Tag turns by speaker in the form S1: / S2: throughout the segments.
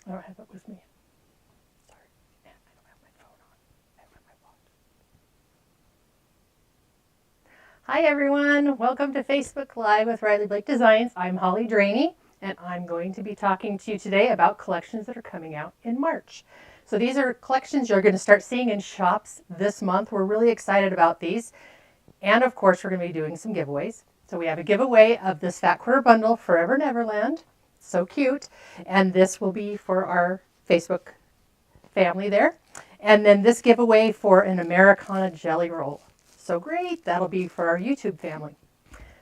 S1: I don't have it with me. Sorry. And I don't have my phone on. I have my watch. Hi everyone. Welcome to Facebook Live with Riley Blake Designs. I'm Holly Draney, and I'm going to be talking to you today about collections that are coming out in March. So these are collections you're going to start seeing in shops this month. We're really excited about these. And of course, we're going to be doing some giveaways. So we have a giveaway of this Fat Quarter Bundle Forever Neverland. So cute. And this will be for our Facebook family there. And then this giveaway for an Americana jelly roll. So great. That'll be for our YouTube family.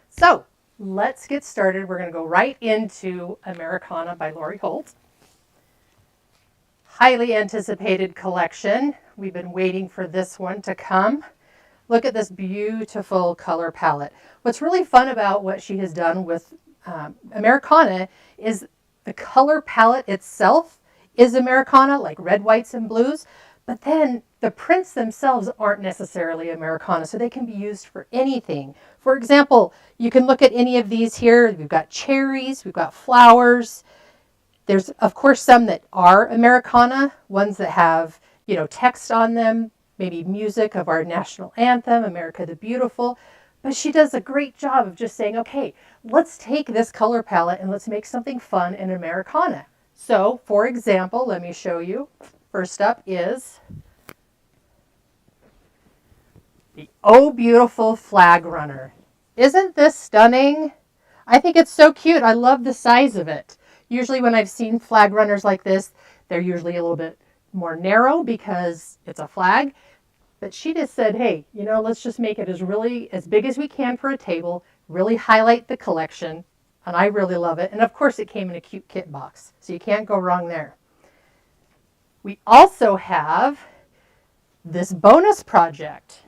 S1: So let's get started. We're going to go right into Americana by Lori Holt. Highly anticipated collection. We've been waiting for this one to come. Look at this beautiful color palette. What's really fun about what she has done with Americana is the color palette itself is Americana, like red, whites, and blues, but then the prints themselves aren't necessarily Americana, so they can be used for anything. For example, you can look at any of these here. We've got cherries, we've got flowers. There's, of course, some that are Americana, ones that have, text on them, maybe music of our national anthem, America the Beautiful. But she does a great job of just saying, okay, let's take this color palette and let's make something fun in Americana. So, for example, let me show you. First up is the Oh Beautiful Flag Runner. Isn't this stunning? I think it's so cute. I love the size of it. Usually when I've seen flag runners like this, they're usually a little bit more narrow because it's a flag. But she just said, hey, let's just make it as big as we can for a table, really highlight the collection, and I really love it. And of course it came in a cute kit box, so you can't go wrong there. We also have this bonus project,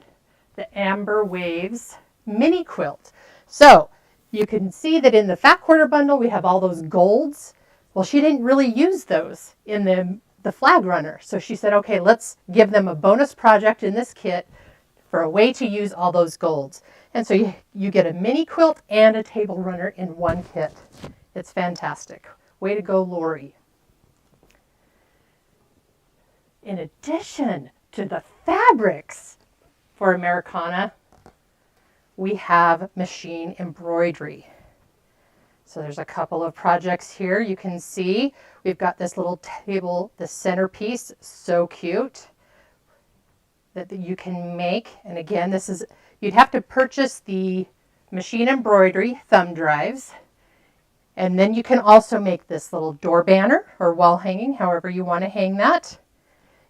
S1: the Amber Waves mini quilt. So you can see that in the Fat Quarter Bundle, we have all those golds. Well, she didn't really use those in the flag runner. So she said, okay, let's give them a bonus project in this kit for a way to use all those golds. And so you get a mini quilt and a table runner in one kit. It's fantastic. Way to go, Lori. In addition to the fabrics for Americana, we have machine embroidery. So there's a couple of projects here. You can see we've got this little table, the centerpiece, so cute, that you can make. And again, you'd have to purchase the machine embroidery thumb drives. And then you can also make this little door banner or wall hanging, however you want to hang that.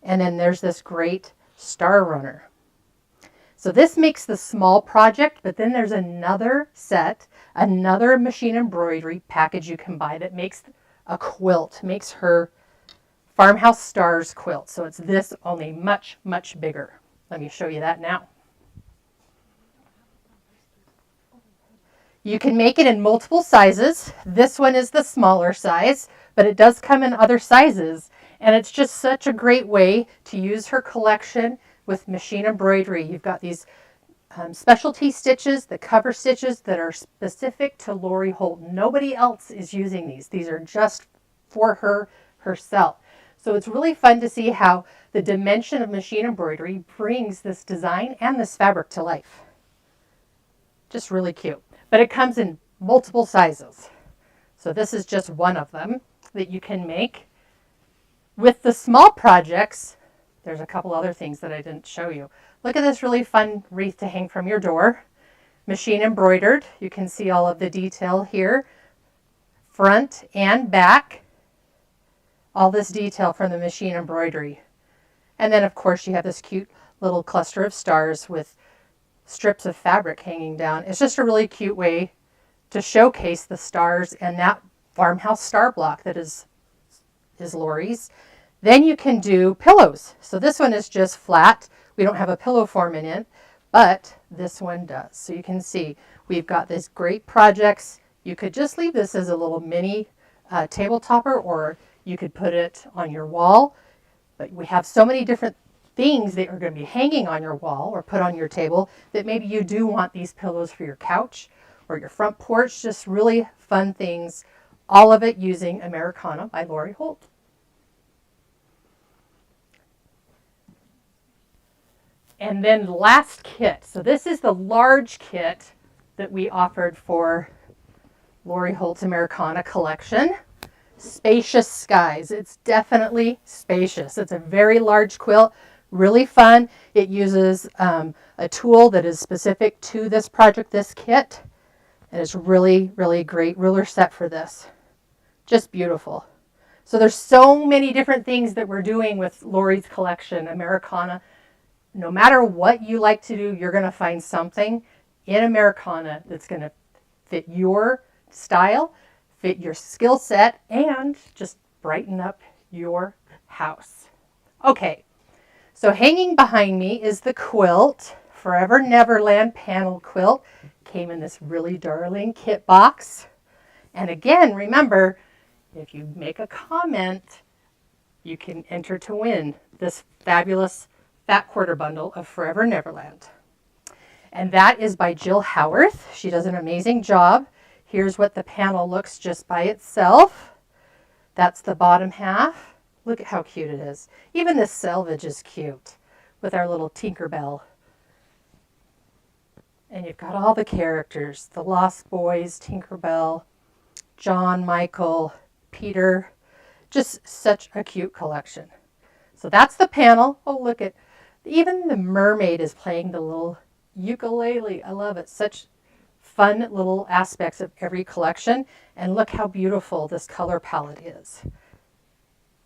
S1: And then there's this great star runner. So this makes the small project, but then there's another set, another machine embroidery package you can buy that makes a quilt, makes her Farmhouse Stars quilt. So it's this, only much, much bigger. Let me show you that now. You can make it in multiple sizes. This one is the smaller size, but it does come in other sizes. And it's just such a great way to use her collection with machine embroidery. You've got these specialty stitches, the cover stitches that are specific to Lori Holt. Nobody else is using these. These are just for her herself. So it's really fun to see how the dimension of machine embroidery brings this design and this fabric to life. Just really cute. But it comes in multiple sizes. So this is just one of them that you can make. With the small projects, there's a couple other things that I didn't show you. Look at this really fun wreath to hang from your door. Machine embroidered. You can see all of the detail here. Front and back. All this detail from the machine embroidery. And then of course you have this cute little cluster of stars with strips of fabric hanging down. It's just a really cute way to showcase the stars and that farmhouse star block that is Lori's. Then you can do pillows. So this one is just flat. We don't have a pillow form in it, but this one does. So you can see we've got these great projects. You could just leave this as a little mini table topper, or you could put it on your wall. But we have so many different things that are going to be hanging on your wall or put on your table that maybe you do want these pillows for your couch or your front porch. Just really fun things. All of it using Americana by Lori Holt. And then last kit. So this is the large kit that we offered for Lori Holt's Americana collection. Spacious Skies. It's definitely spacious. It's a very large quilt, really fun. It uses a tool that is specific to this project, this kit. And it's really, really great ruler set for this. Just beautiful. So there's so many different things that we're doing with Lori's collection, Americana. No matter what you like to do, you're going to find something in Americana that's going to fit your style, fit your skill set, and just brighten up your house. Okay, so hanging behind me is the quilt, Forever Neverland panel quilt. Came in this really darling kit box. And again, remember, if you make a comment, you can enter to win this fabulous fat quarter bundle of Forever Neverland. And that is by Jill Howarth. She does an amazing job. Here's what the panel looks just by itself. That's the bottom half. Look at how cute it is. Even this selvage is cute with our little Tinkerbell. And you've got all the characters, the Lost Boys, Tinkerbell, John, Michael, Peter. Just such a cute collection. So that's the panel. Oh, look at, even the mermaid is playing the little ukulele. I love it. Such fun little aspects of every collection. And look how beautiful this color palette is.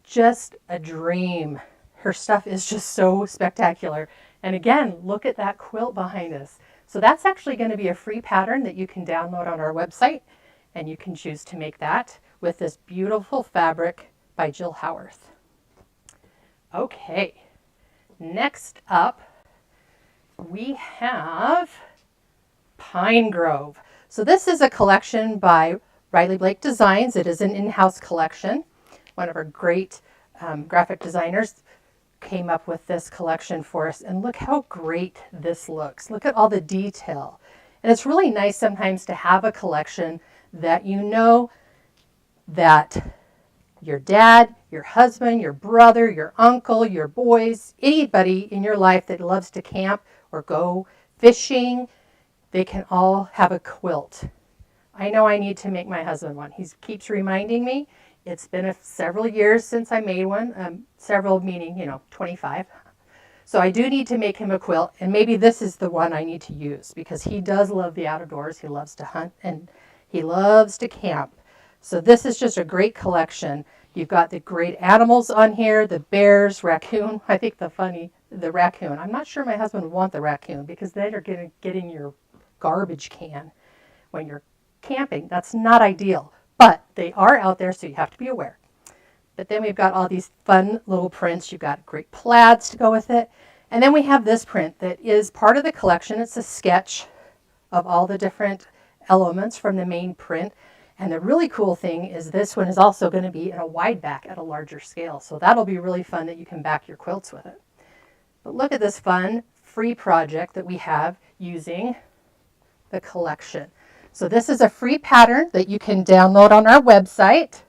S1: Just a dream. Her stuff is just so spectacular. And again, look at that quilt behind us. So that's actually going to be a free pattern that you can download on our website, and you can choose to make that with this beautiful fabric by Jill Howarth. Okay, next up we have Pine Grove. So this is a collection by Riley Blake Designs. It is an in-house collection. One of our great graphic designers came up with this collection for us, and look how great this looks. Look at all the detail. And it's really nice sometimes to have a collection that you know that your dad, your husband, your brother, your uncle, your boys, anybody in your life that loves to camp or go fishing, they can all have a quilt. I know I need to make my husband one. He keeps reminding me. It's been several years since I made one, several meaning, 25. So I do need to make him a quilt, and maybe this is the one I need to use because he does love the outdoors. He loves to hunt and he loves to camp. So this is just a great collection. You've got the great animals on here, the bears, raccoon. I think the raccoon. I'm not sure my husband would want the raccoon because then you're going to get in your garbage can when you're camping. That's not ideal. But they are out there, so you have to be aware. But then we've got all these fun little prints. You've got great plaids to go with it. And then we have this print that is part of the collection. It's a sketch of all the different elements from the main print. And the really cool thing is this one is also going to be in a wide back at a larger scale. So that'll be really fun that you can back your quilts with it. But look at this fun free project that we have using the collection. So this is a free pattern that you can download on our website,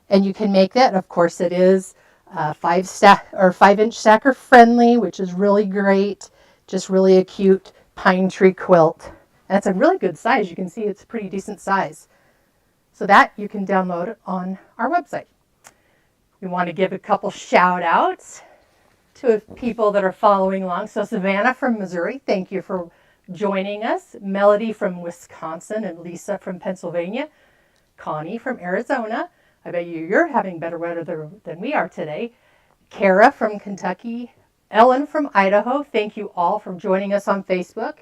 S1: and you can make that. Of course, it is 5-inch stacker friendly, which is really great. Just really a cute pine tree quilt, and it's a really good size. You can see it's a pretty decent size. So that you can download on our website. We want to give a couple shout outs to people that are following along. So Savannah from Missouri, thank you for joining us. Melody from Wisconsin and Lisa from Pennsylvania. Connie from Arizona. I bet you're having better weather than we are today. Kara from Kentucky. Ellen from Idaho. Thank you all for joining us on Facebook.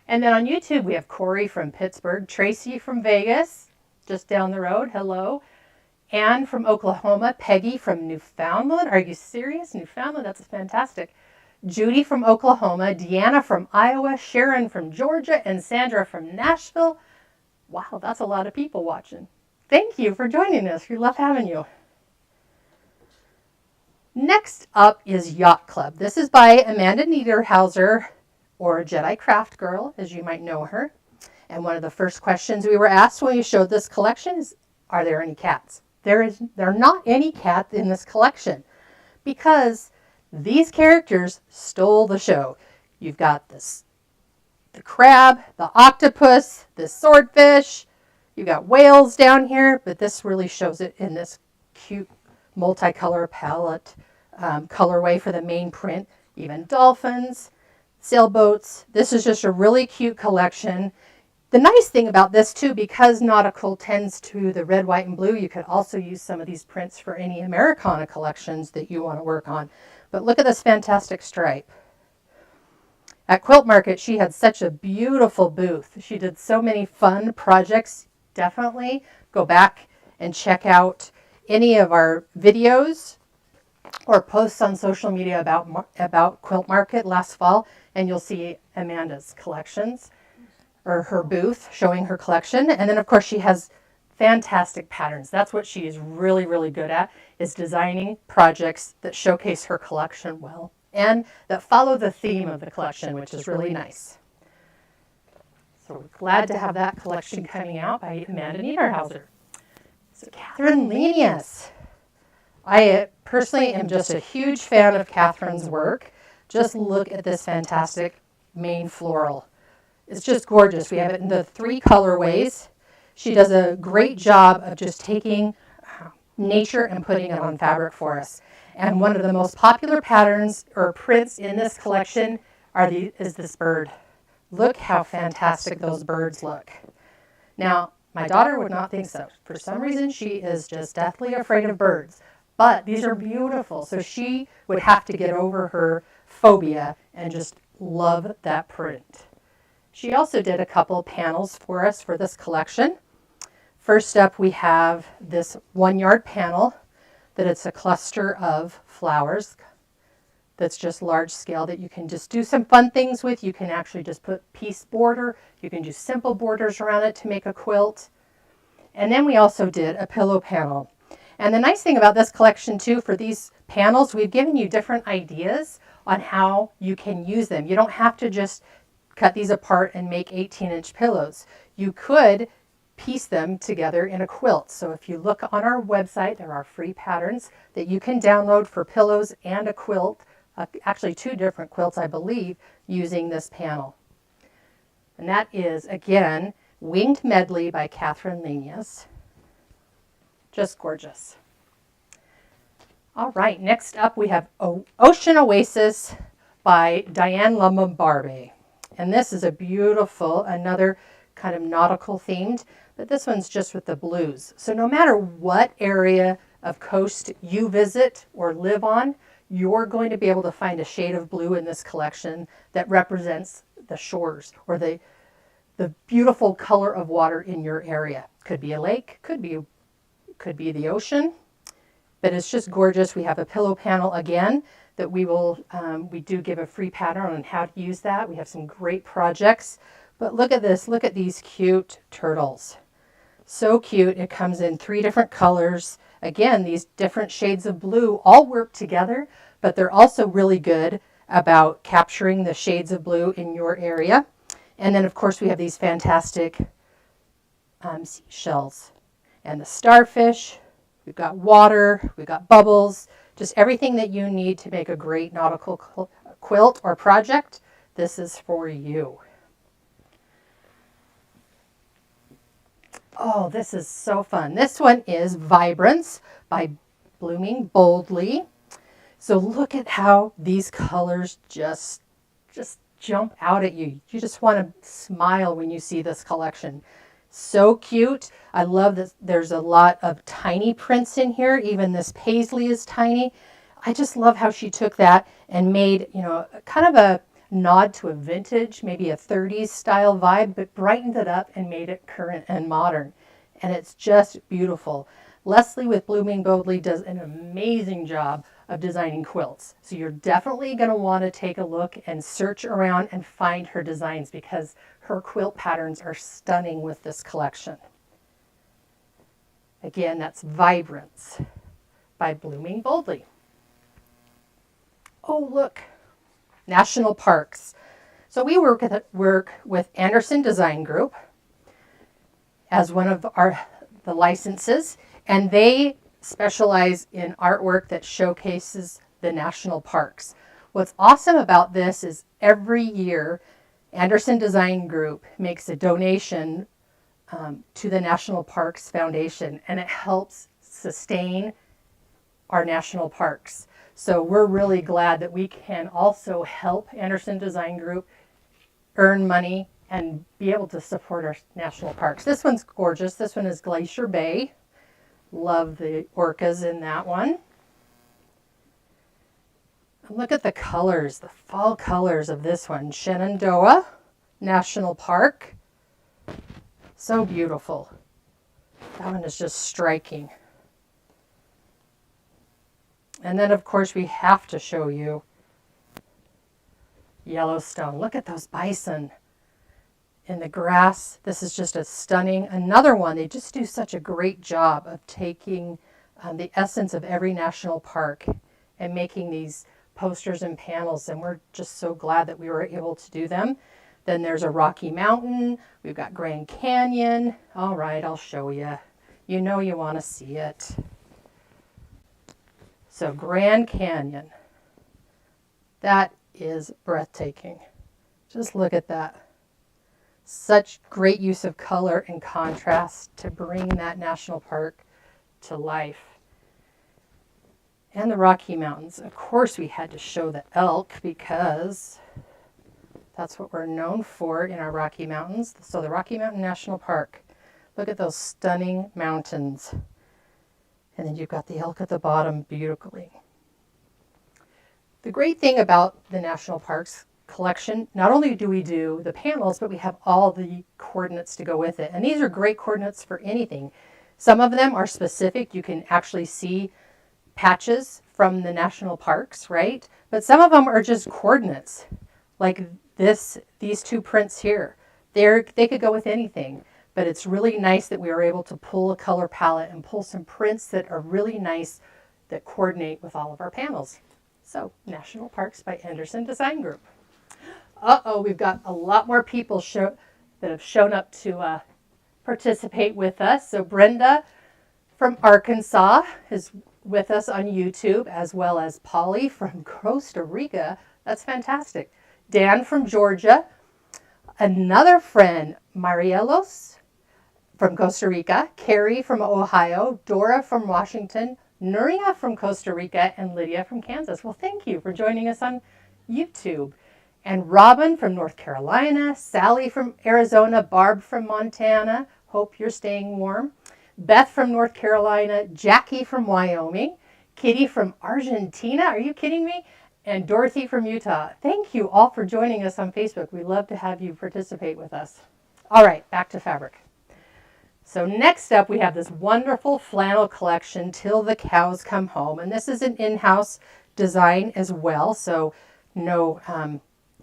S1: And then on YouTube, we have Corey from Pittsburgh. Tracy from Vegas, just down the road. Hello. Anne from Oklahoma. Peggy from Newfoundland. Are you serious? Newfoundland? That's fantastic. Judy from Oklahoma, Deanna from Iowa, Sharon from Georgia, and Sandra from Nashville. Wow, that's a lot of people watching. Thank you for joining us. We love having you. Next up is Yacht Club. This is by Amanda Niederhauser, or Jedi Craft Girl, as you might know her. And one of the first questions we were asked when we showed this collection is, are there any cats? There are not any cats in this collection because these characters stole the show. You've got this, the crab, the octopus, the swordfish. You've got whales down here, but this really shows it in this cute multicolor palette colorway for the main print. Even dolphins, sailboats. This is just a really cute collection. The nice thing about this too, because nautical tends to the red, white, and blue, you could also use some of these prints for any Americana collections that you want to work on. But look at this fantastic stripe. At Quilt Market, she had such a beautiful booth. She did so many fun projects. Definitely go back and check out any of our videos or posts on social media about Quilt Market last fall, and you'll see Amanda's collections, or her booth showing her collection. And then of course she has fantastic patterns. That's what she is really, really good at, is designing projects that showcase her collection well and that follow the theme of the collection, which is really nice. So we're glad to have that collection coming out by Amanda Niederhauser. So Catherine Lenius. I personally am just a huge fan of Catherine's work. Just look at this fantastic main floral. It's just gorgeous. We have it in the 3 colorways. She does a great job of just taking nature and putting it on fabric for us. And one of the most popular patterns or prints in this collection is this bird. Look how fantastic those birds look. Now, my daughter would not think so. For some reason, she is just deathly afraid of birds. But these are beautiful. So she would have to get over her phobia and just love that print. She also did a couple panels for us for this collection. First up, we have this 1-yard panel that it's a cluster of flowers that's just large scale that you can just do some fun things with. You can actually just put piece border. You can do simple borders around it to make a quilt. And then we also did a pillow panel. And the nice thing about this collection too, for these panels, we've given you different ideas on how you can use them. You don't have to just cut these apart and make 18-inch pillows. You could piece them together in a quilt. So if you look on our website, there are free patterns that you can download for pillows and a quilt, actually 2 different quilts, I believe, using this panel. And that is, again, Winged Medley by Catherine Lenius. Just gorgeous. All right, next up we have Ocean Oasis by Diane Lumumbarbe. And this is a beautiful, another kind of nautical themed, but this one's just with the blues. So no matter what area of coast you visit or live on, you're going to be able to find a shade of blue in this collection that represents the shores or the beautiful color of water in your area. Could be a lake, could be the ocean, but it's just gorgeous. We have a pillow panel again that we do give a free pattern on how to use that. We have some great projects, but look at this. Look at these cute turtles. So cute. It comes in 3 different colors. Again, these different shades of blue all work together, but they're also really good about capturing the shades of blue in your area. And then of course we have these fantastic seashells and the starfish. We've got water, we've got bubbles, just everything that you need to make a great nautical quilt or project. This is for you. Oh, this is so fun. This one is Vibrance by Blooming Boldly. So look at how these colors just jump out at you. You just want to smile when you see this collection. So cute. I love that there's a lot of tiny prints in here. Even this paisley is tiny. I just love how she took that and made, kind of a nod to a vintage, maybe a 30s style vibe, but brightened it up and made it current and modern. And it's just beautiful. Leslie with Blooming Boldly does an amazing job of designing quilts. So you're definitely going to want to take a look and search around and find her designs because her quilt patterns are stunning with this collection. Again, that's Vibrance by Blooming Boldly. Oh, look, National Parks. So we work with Anderson Design Group as one of the licenses, and they specialize in artwork that showcases the national parks. What's awesome about this is every year Anderson Design Group makes a donation to the National Parks Foundation, and it helps sustain our national parks. So we're really glad that we can also help Anderson Design Group earn money and be able to support our national parks. This one's gorgeous. This one is Glacier Bay. Love the orcas in that one. And look at the colors, the fall colors of this one. Shenandoah National Park. So beautiful. That one is just striking. And then, of course, we have to show you Yellowstone. Look at those bison in the grass. This is just a stunning, another one. They just do such a great job of taking the essence of every national park and making these posters and panels. And we're just so glad that we were able to do them. Then there's a Rocky Mountain. We've got Grand Canyon. All right, I'll show you. You know you want to see it. So Grand Canyon, that is breathtaking. Just look at that. Such great use of color and contrast to bring that national park to life. And the Rocky Mountains. Of course, we had to show the elk because that's what we're known for in our Rocky Mountains. So the Rocky Mountain National Park. Look at those stunning mountains. And then you've got the elk at the bottom beautifully. The great thing about the National Parks collection, not only do we do the panels, but we have all the coordinates to go with it. And these are great coordinates for anything. Some of them are specific. You can actually see patches from the national parks, right? But some of them are just coordinates, like these two prints here. They could go with anything. But it's really nice that we were able to pull a color palette and pull some prints that are really nice that coordinate with all of our panels. So, National Parks by Anderson Design Group. Uh-oh, we've got a lot more people that have shown up to participate with us. So Brenda from Arkansas is with us on YouTube, as well as Polly from Costa Rica. That's fantastic. Dan from Georgia. Another friend, Marielos from Costa Rica, Carrie from Ohio, Dora from Washington, Nuria from Costa Rica, and Lydia from Kansas. Well, thank you for joining us on YouTube. And Robin from North Carolina, Sally from Arizona, Barb from Montana. Hope you're staying warm. Beth from North Carolina, Jackie from Wyoming, Kitty from Argentina. Are you kidding me? And Dorothy from Utah. Thank you all for joining us on Facebook. We love to have you participate with us. All right, back to fabric. So next up, we have this wonderful flannel collection, Till the Cows Come Home. And this is an in-house design as well, so no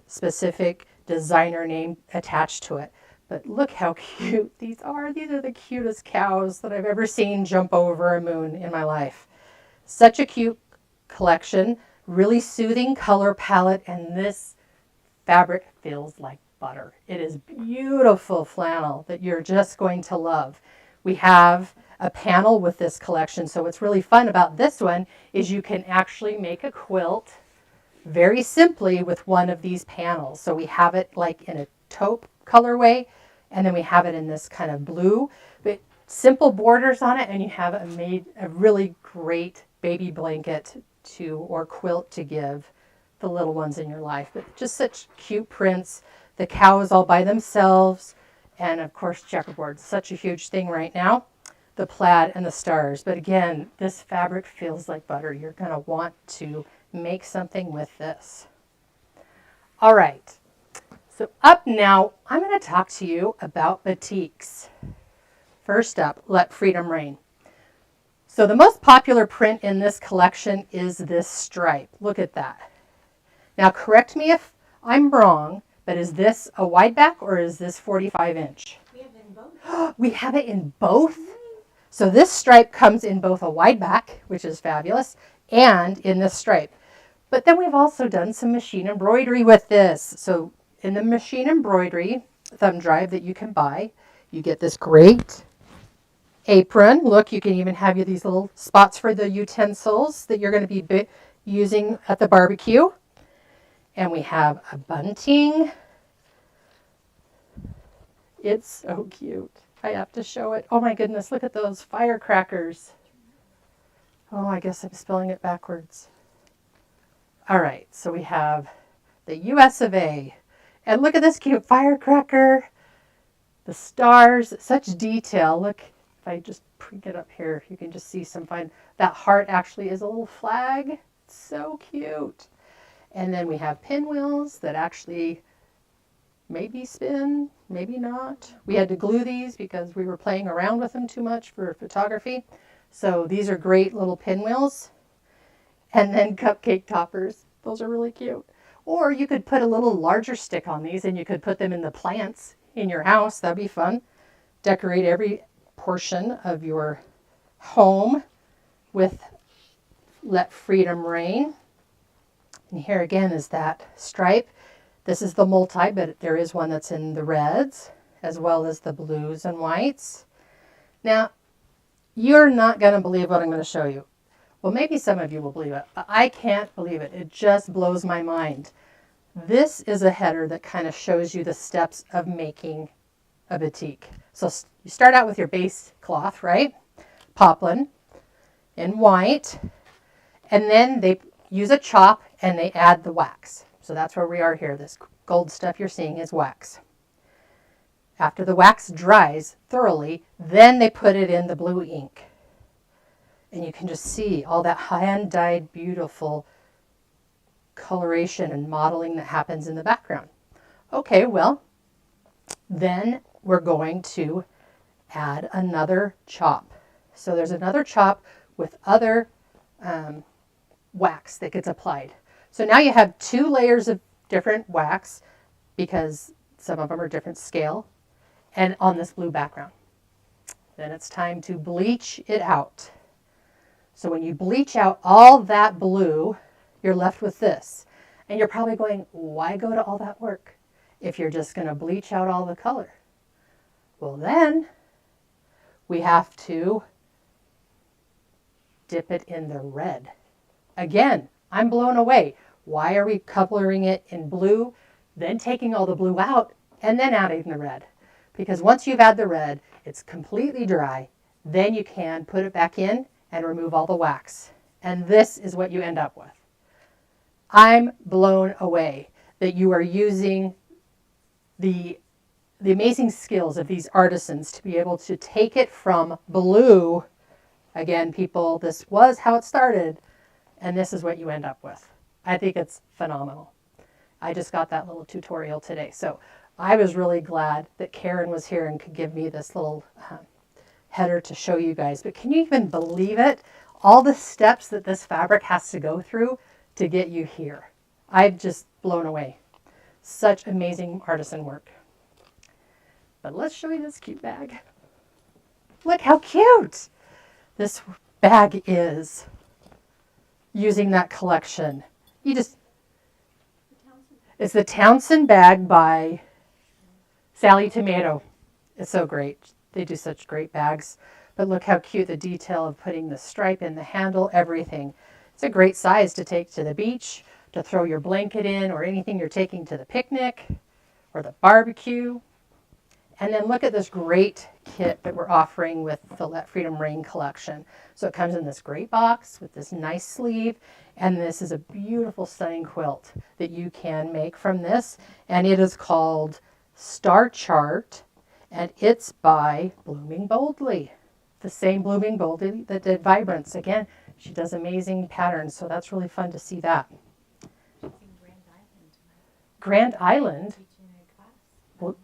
S1: specific designer name attached to it. But look how cute these are. These are the cutest cows that I've ever seen jump over a moon in my life. Such a cute collection, really soothing color palette, and this fabric feels like butter. It is beautiful flannel that you're just going to love. We have a panel with this collection, so what's really fun about this one is you can actually make a quilt very simply with one of these panels. So we have it like in a taupe colorway, and then we have it in this kind of blue, but simple borders on it, and you have a really great baby blanket or quilt to give the little ones in your life. But just such cute prints. The cows all by themselves, and of course checkerboard, such a huge thing right now. The plaid and the stars. But again, this fabric feels like butter. You're going to want to make something with this. All right, so up now, I'm going to talk to you about batiks. First up, Let Freedom Reign. So the most popular print in this collection is this stripe. Look at that. Now correct me if I'm wrong, but is this a wide back or is this 45 inch?
S2: We have it in both.
S1: We have it in both? So this stripe comes in both a wide back, which is fabulous, and in this stripe. But then we've also done some machine embroidery with this. So in the machine embroidery thumb drive that you can buy, you get this great apron. Look, you can even have these little spots for the utensils that you're going to be using at the barbecue. And we have a bunting. It's so cute. I have to show it. Oh my goodness, look at those firecrackers. Oh, I guess I'm spelling it backwards. All right, so we have the US of A. And look at this cute firecracker. The stars, such detail. Look, if I just bring it up here, you can just see some fine. That heart actually is a little flag. It's so cute. And then we have pinwheels that actually maybe spin, maybe not. We had to glue these because we were playing around with them too much for photography. So these are great little pinwheels. And then cupcake toppers. Those are really cute. Or you could put a little larger stick on these and you could put them in the plants in your house. That'd be fun. Decorate every portion of your home with Let Freedom Reign. And here again is that stripe. This is the multi, but there is one that's in the reds as well as the blues and whites. Now, you're not going to believe what I'm going to show you. Well, maybe some of you will believe it, but I can't believe it. It just blows my mind. This is a header that kind of shows you the steps of making a batik. So you start out with your base cloth, right? Poplin in white, and then they use a chop and they add the wax. So that's where we are here. This gold stuff you're seeing is wax. After the wax dries thoroughly, then they put it in the blue ink. And you can just see all that hand-dyed, beautiful coloration and modeling that happens in the background. Okay, well, then we're going to add another chop. So there's another chop with other wax that gets applied. So now you have 2 layers of different wax because some of them are different scale and on this blue background. Then it's time to bleach it out. So when you bleach out all that blue, you're left with this. And you're probably going, why go to all that work if you're just going to bleach out all the color? Well, then we have to dip it in the red. Again, I'm blown away. Why are we coloring it in blue, then taking all the blue out, and then adding the red? Because once you've added the red, it's completely dry. Then you can put it back in and remove all the wax. And this is what you end up with. I'm blown away that you are using the amazing skills of these artisans to be able to take it from blue. Again, people, this was how it started, and this is what you end up with. I think it's phenomenal. I just got that little tutorial today. So I was really glad that Karen was here and could give me this little header to show you guys. But can you even believe it? All the steps that this fabric has to go through to get you here. I've just blown away. Such amazing artisan work. But let's show you this cute bag. Look how cute this bag is using that collection. It's the Townsend bag by Sally Tomato. It's so great. They do such great bags. But look how cute the detail of putting the stripe in the handle, everything. It's a great size to take to the beach, to throw your blanket in, or anything you're taking to the picnic or the barbecue. And then look at this great kit that we're offering with the Let Freedom Reign collection. So it comes in this great box with this nice sleeve, and this is a beautiful stunning quilt that you can make from this. And it is called Star Chart, and it's by Blooming Boldly. The same Blooming Boldly that did Vibrance. Again, she does amazing patterns, so that's really fun to see that. Grand Island? Well,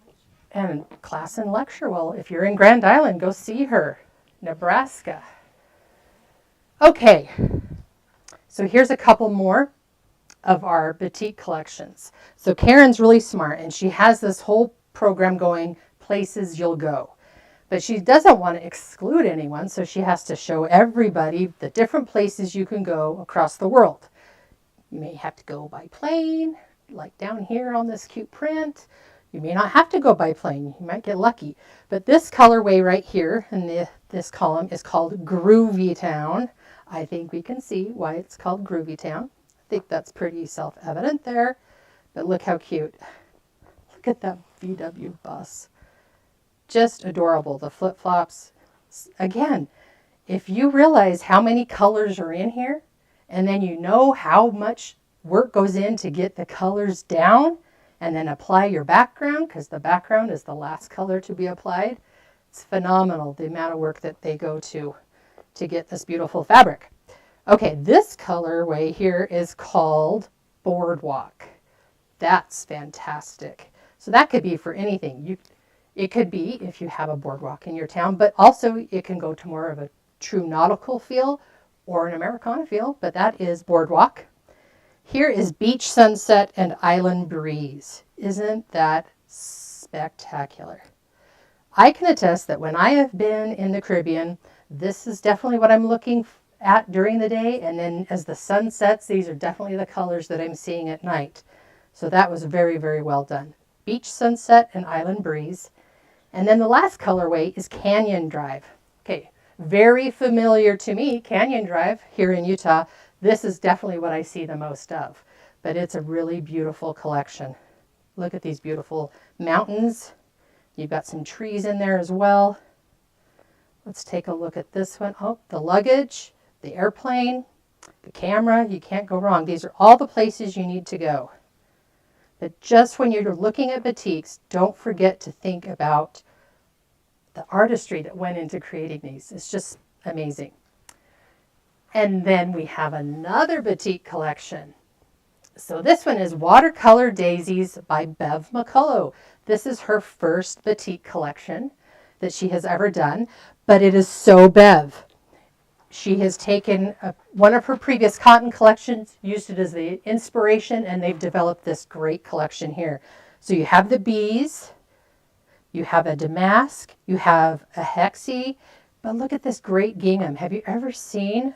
S1: and class and lecture. Well, if you're in Grand Island, go see her. Nebraska. Okay, so here's a couple more of our batik collections. So Karen's really smart, and she has this whole program going, Places You'll Go. But she doesn't want to exclude anyone, so she has to show everybody the different places you can go across the world. You may have to go by plane, like down here on this cute print. You may not have to go by plane. You might get lucky. But this colorway right here in this column is called Groovy Town. I think we can see why it's called Groovy Town. I think that's pretty self-evident there. But look how cute. Look at that VW bus. Just adorable. The flip-flops. Again, if you realize how many colors are in here, and then you know how much work goes in to get the colors down, and then apply your background, because the background is the last color to be applied, it's phenomenal the amount of work that they go to get this beautiful fabric. Okay, this colorway here is called Boardwalk. That's fantastic. So that could be for anything. It could be if you have a boardwalk in your town, but also it can go to more of a true nautical feel or an Americana feel, but that is Boardwalk. Here is Beach Sunset and Island Breeze. Isn't that spectacular? I can attest that when I have been in the Caribbean, this is definitely what I'm looking at during the day, and then as the sun sets, these are definitely the colors that I'm seeing at night. So that was very, very well done. Beach Sunset and Island Breeze. And then the last colorway is Canyon Drive. Okay, very familiar to me, Canyon Drive here in Utah. This is definitely what I see the most of, but it's a really beautiful collection. Look at these beautiful mountains. You've got some trees in there as well. Let's take a look at this one. Oh, the luggage, the airplane, the camera. You can't go wrong. These are all the places you need to go. But just when you're looking at batiks, don't forget to think about the artistry that went into creating these. It's just amazing. And then we have another batik collection. So this one is Watercolor Daisies by Bev McCullough. This is her first batik collection that she has ever done, but it is so Bev. She has taken one of her previous cotton collections, used it as the inspiration, and they've developed this great collection here. So you have the bees, you have a damask, you have a hexie, but look at this great gingham. Have you ever seen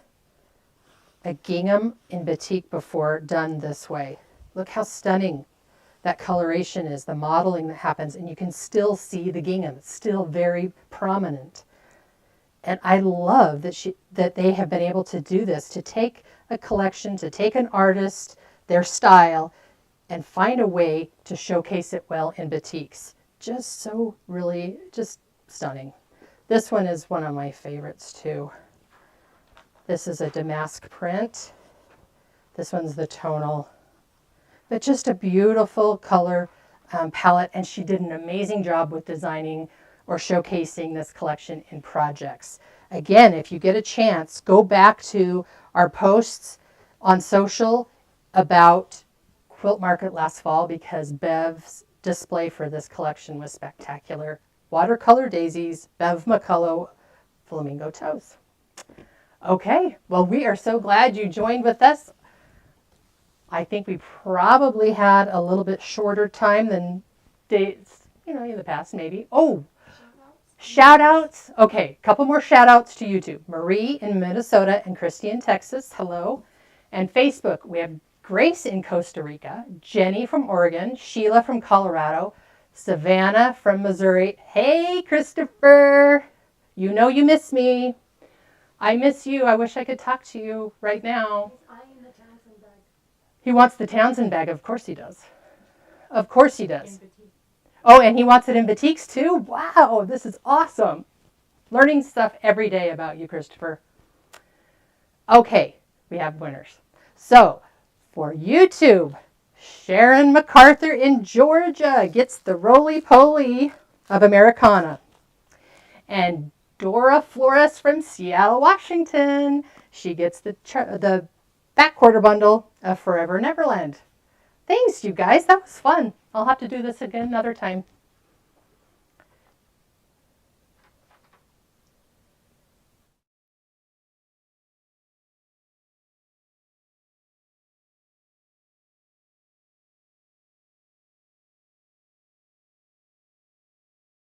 S1: a gingham in batik before done this way? Look how stunning that coloration is, the modeling that happens, and you can still see the gingham. It's still very prominent. And I love that they have been able to do this, to take a collection, to take an artist, their style, and find a way to showcase it well in batiks. Just so really, just stunning. This one is one of my favorites too. This is a damask print. This one's the tonal. But just a beautiful color palette, and she did an amazing job with designing or showcasing this collection in projects. Again, if you get a chance, go back to our posts on social about Quilt Market last fall, because Bev's display for this collection was spectacular. Watercolor Daisies, Bev McCullough, Flamingo Toes. Okay, well, we are so glad you joined with us. I think we probably had a little bit shorter time than days, in the past maybe. Oh, shout outs. Okay, a couple more shout outs to YouTube. Marie in Minnesota and Christy in Texas. Hello. And Facebook, we have Grace in Costa Rica, Jenny from Oregon, Sheila from Colorado, Savannah from Missouri. Hey, Christopher. You know you miss me. I miss you. I wish I could talk to you right now. He wants the Townsend bag. Of course he does. Of course he does. Oh, and he wants it in batiks too? Wow, this is awesome. Learning stuff every day about you, Christopher. Okay, we have winners. So, for YouTube, Sharon MacArthur in Georgia gets the roly-poly of Americana. And Dora Flores from Seattle, Washington, she gets the back quarter bundle of Forever Neverland. Thanks, you guys. That was fun. I'll have to do this again another time.